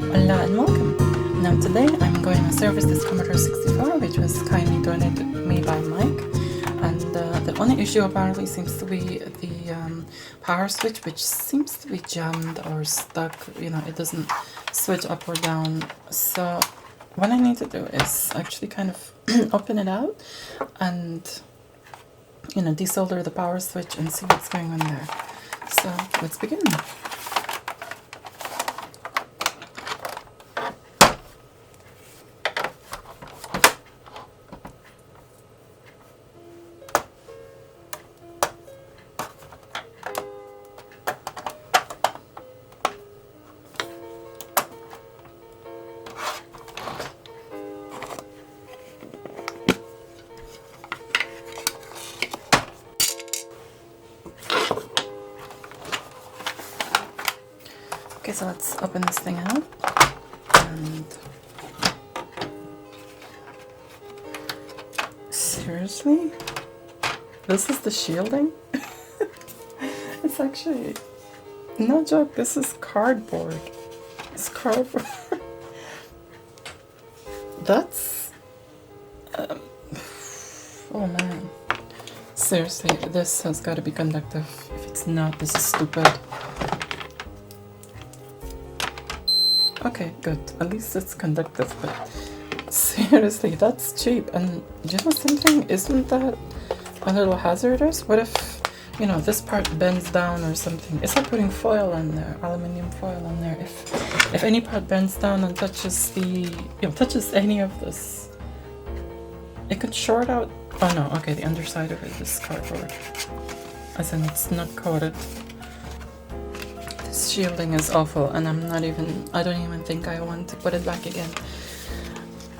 Hola and welcome! Now today I'm going to service this Commodore 64 which was kindly donated to me by Mike, and the only issue apparently seems to be the power switch, which seems to be jammed or stuck. It doesn't switch up or down. So what I need to do is actually kind of open it out and desolder the power switch and see what's going on there. So let's begin. Okay, so let's open this thing out, and seriously? This is the shielding? It's actually, no joke, this is cardboard. It's cardboard. That's, oh man. Seriously, this has got to be conductive. If it's not, this is stupid. Okay, good. At least it's conductive, but seriously, that's cheap. And you know something? Isn't that a little hazardous? What if, this part bends down or something? It's like putting foil on there, aluminium foil on there. If any part bends down and touches touches any of this, it could short out. Oh no, okay, the underside of it is cardboard. As in, it's not coated. This shielding is awful, and I don't even think I want to put it back again.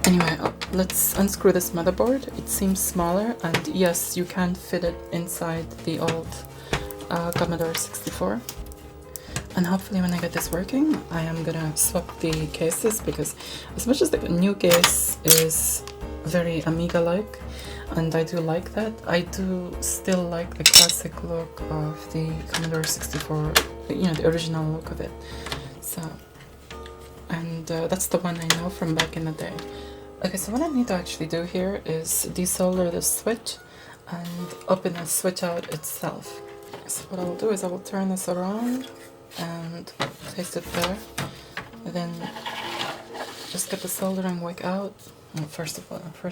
Anyway, let's unscrew this motherboard. It seems smaller, and yes, you can fit it inside the old Commodore 64. And hopefully when I get this working, I am gonna swap the cases, because as much as the new case is very Amiga-like, and I do like that, I do still like the classic look of the Commodore 64, the original look of it. So, and that's the one I know from back in the day. Okay, so what I need to actually do here is desolder the switch and open the switch out itself. So what I will do is I will turn this around and place it there, and then just get the soldering wick out. Well, first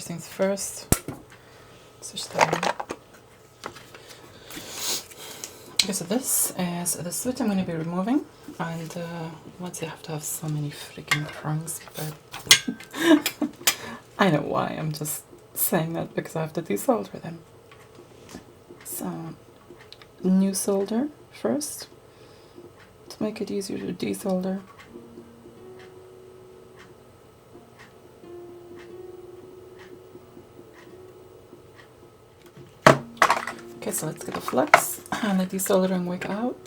things first, switch that on. Okay, so this is the switch I'm going to be removing, and once you have to have so many freaking prongs, but I know why, I'm just saying that because I have to desolder them. So, new solder first, to make it easier to desolder. Okay, so let's get the flux and the desoldering wick out.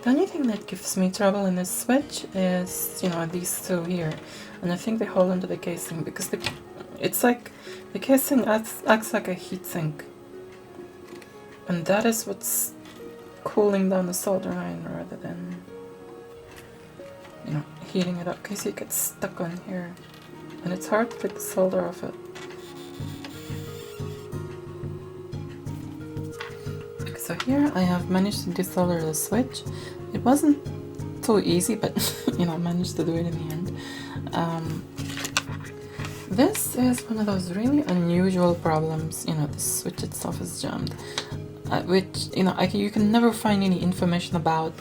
The only thing that gives me trouble in this switch is, these two here, and I think they hold onto the casing because it's like the casing acts like a heatsink, and that is what's cooling down the solder iron rather than, heating it up, because it gets stuck on here, and it's hard to take the solder off it. So here I have managed to desolder the switch. It wasn't too easy, but I managed to do it in the end. This is one of those really unusual problems. The switch itself is jammed, which you can never find any information about.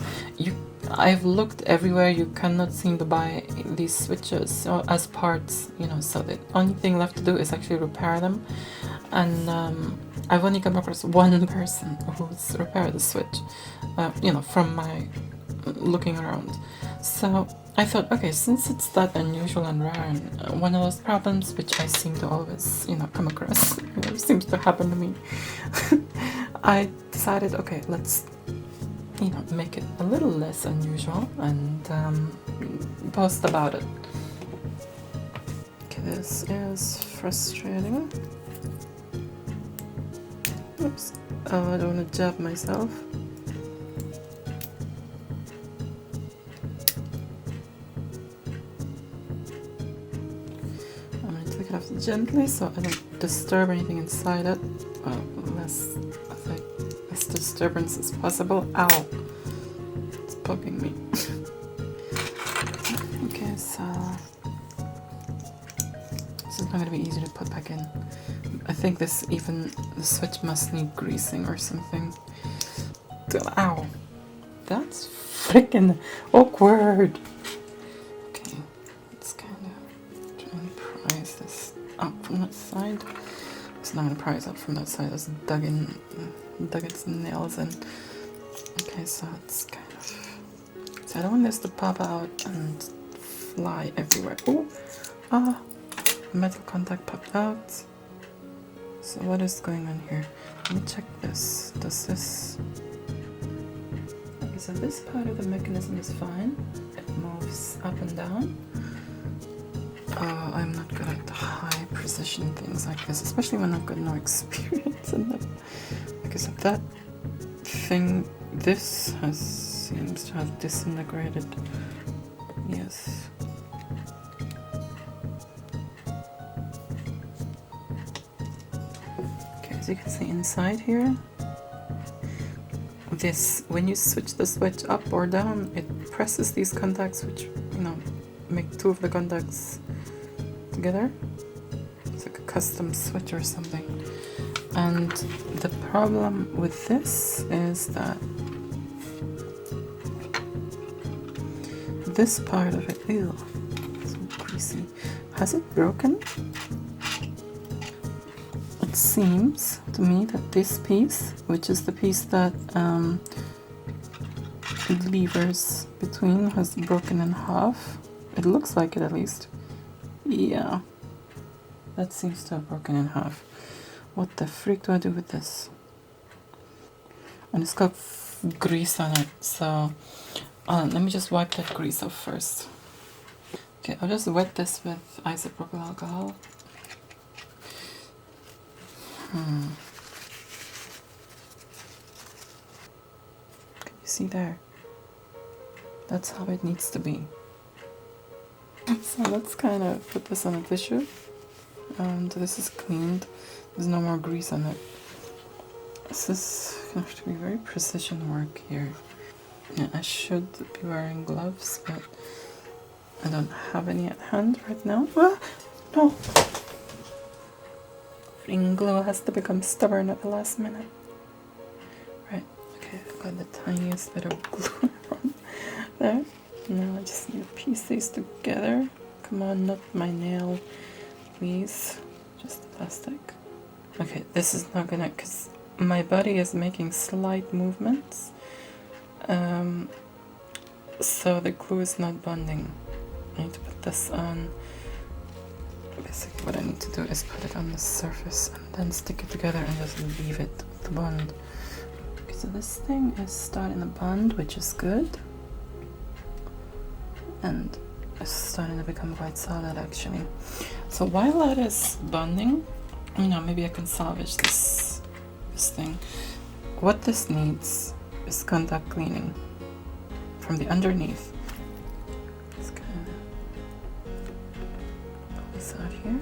I've looked everywhere. You cannot seem to buy these switches as parts. So the only thing left to do is actually repair them. And I've only come across one person who's repaired the switch, you know, from my looking around. So I thought, okay, since it's that unusual and rare, and one of those problems which I seem to always, you know, come across, you know, seems to happen to me, I decided, okay, let's, you know, make it a little less unusual and post about it. Okay, this is frustrating. Oops. Oh, I don't want to jab myself. I'm going to take it off gently so I don't disturb anything inside it. Less disturbance as possible. Ow! It's poking me. Okay, so this is not going to be easy to put back in. I think the switch must need greasing or something. Ow! That's freaking awkward! Okay, let's kind of try and prise this up from that side. It's not going to prise up from that side, it's dug its nails in. Okay, so it's kind of... So I don't want this to pop out and fly everywhere. Ooh! Ah! Metal contact popped out. So what is going on here? Let me check this. Does this... Okay, so this part of the mechanism is fine. It moves up and down. I'm not good at the high precision things like this, especially when I've got no experience in them. Because of that thing, this seems to have disintegrated. Yes. As you can see inside here, this, when you switch the switch up or down, it presses these contacts, which, you know, make two of the contacts together. It's like a custom switch or something. And the problem with this is that this part of it, ew, so greasy. Has it broken? It seems to me that this piece, which is the piece that levers between, has broken in half. It looks like it, at least. Yeah, that seems to have broken in half. What the freak do I do with this? And it's got grease on it, so let me just wipe that grease off first. Okay, I'll just wet this with isopropyl alcohol. You see there? That's how it needs to be. So let's kind of put this on a tissue. And this is cleaned. There's no more grease on it. This is going to have to be very precision work here. Yeah, I should be wearing gloves, but I don't have any at hand right now. Ah, no! Freaking glue has to become stubborn at the last minute. Right, okay, I've got the tiniest bit of glue on there. Now I just need to piece these together. Come on, not my nail, please. Just the plastic. Okay, this is not gonna, because my body is making slight movements. So the glue is not bonding. I need to put this on. Basically what I need to do is put it on the surface and then stick it together and just leave it to bond. Okay, so this thing is starting to bond, which is good. And it's starting to become quite solid, actually. So while that is bonding, you know, maybe I can salvage this thing. What this needs is contact cleaning from the underneath. Let's kind of pull this out here.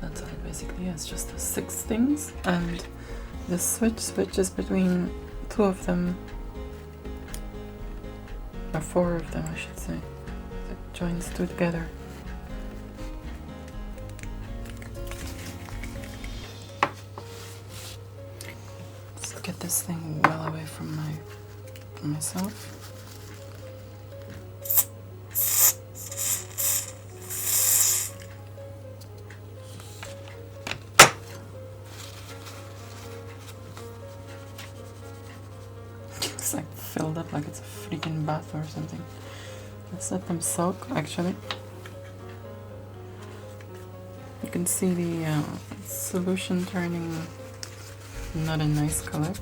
That's all it basically is, just the 6 things, and the switch switches between 2 of them, or 4 of them I should say. It joins 2 together. Let's get this thing well away from myself. it's like filled up like it's a freaking bath or something. Let's let them soak, actually. You can see the solution turning not a nice color.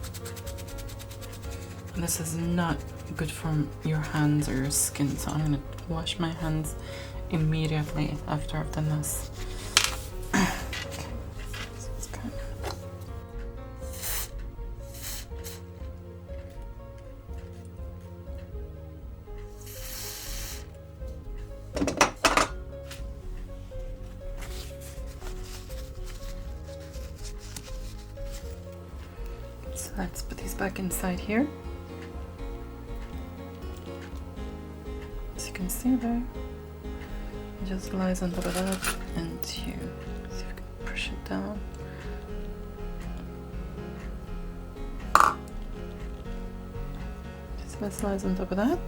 This is not good for your hands or your skin, so I'm gonna wash my hands immediately after I've done this. So let's put these back inside here. As you can see there, it just lies on top of that, and you see if you can push it down. Just this lies on top of that.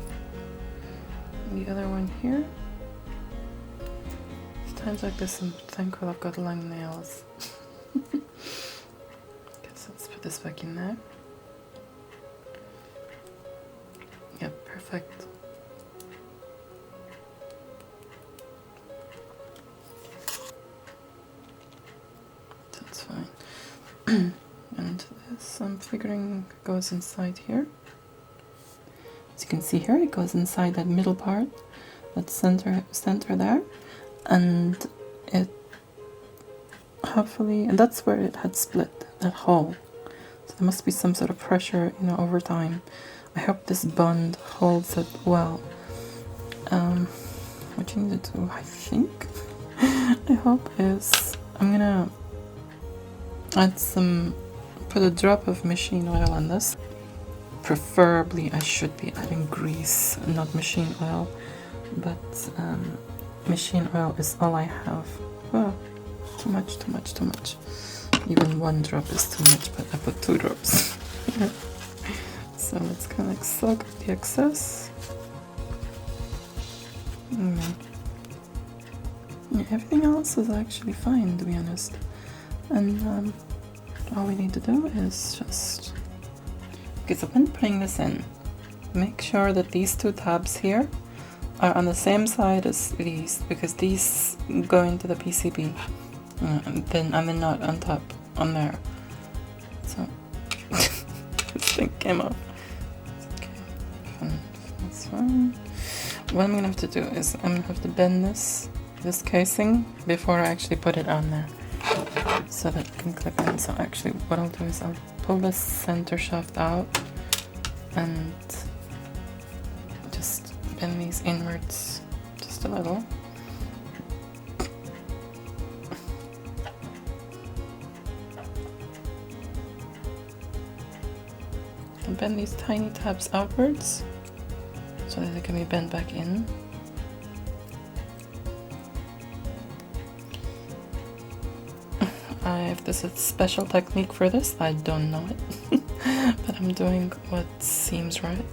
And the other one here. It's times like this I'm thankful I've got long nails. Let's put this back in there. Yep, perfect. That's fine. And this, I'm figuring, goes inside here. As you can see here, it goes inside that middle part, that center there, and it hopefully, and that's where it had split, that hole. So there must be some sort of pressure, you know, over time. I hope this bond holds it well. What you need to do, I think, I hope, is I'm gonna add put a drop of machine oil on this. Preferably I should be adding grease, not machine oil, but machine oil is all I have. Oh, too much. Even one drop is too much, but I put 2 drops. So let's kind of like soak up the excess. Yeah, everything else is actually fine, to be honest. And all we need to do is just... Okay, so when putting this in, make sure that these 2 tabs here are on the same side as these, because these go into the PCB. And then not on top, on there. So this thing came off. Okay, that's fine. What I'm gonna have to do is I'm gonna have to bend this casing before I actually put it on there, so that it can clip in. So actually, what I'll do is I'll pull this center shaft out and just bend these inwards just a little. And bend these tiny tabs outwards so that they can be bent back in. If there's a special technique for this, I don't know it, but I'm doing what seems right.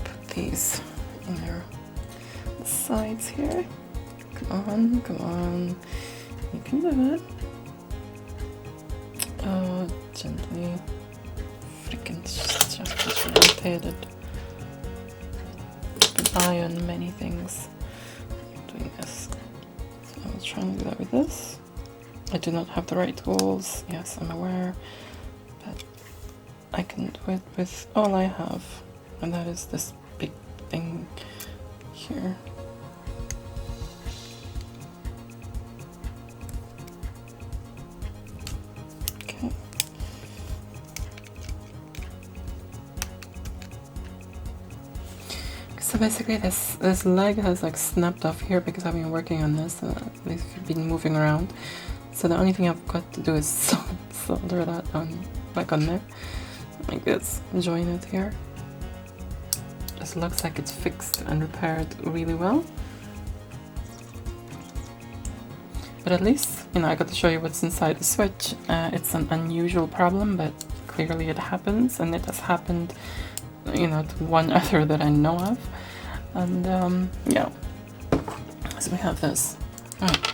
Put these in their sides here. Come on, you can do it. Oh, gently. Freaking shaft is rotated. Keep an eye on many things. I'm doing this. I was trying to do that with this. I do not have the right tools, yes, I'm aware, but I can do it with all I have, and that is this big thing here. Okay. So basically this leg has like snapped off here because I've been working on this, we've been moving around. So the only thing I've got to do is solder that on, like on there, like this, join it here. This looks like it's fixed and repaired really well. But at least, you know, I got to show you what's inside the switch. It's an unusual problem, but clearly it happens, and it has happened, you know, to one other that I know of. And yeah, so we have this. Right.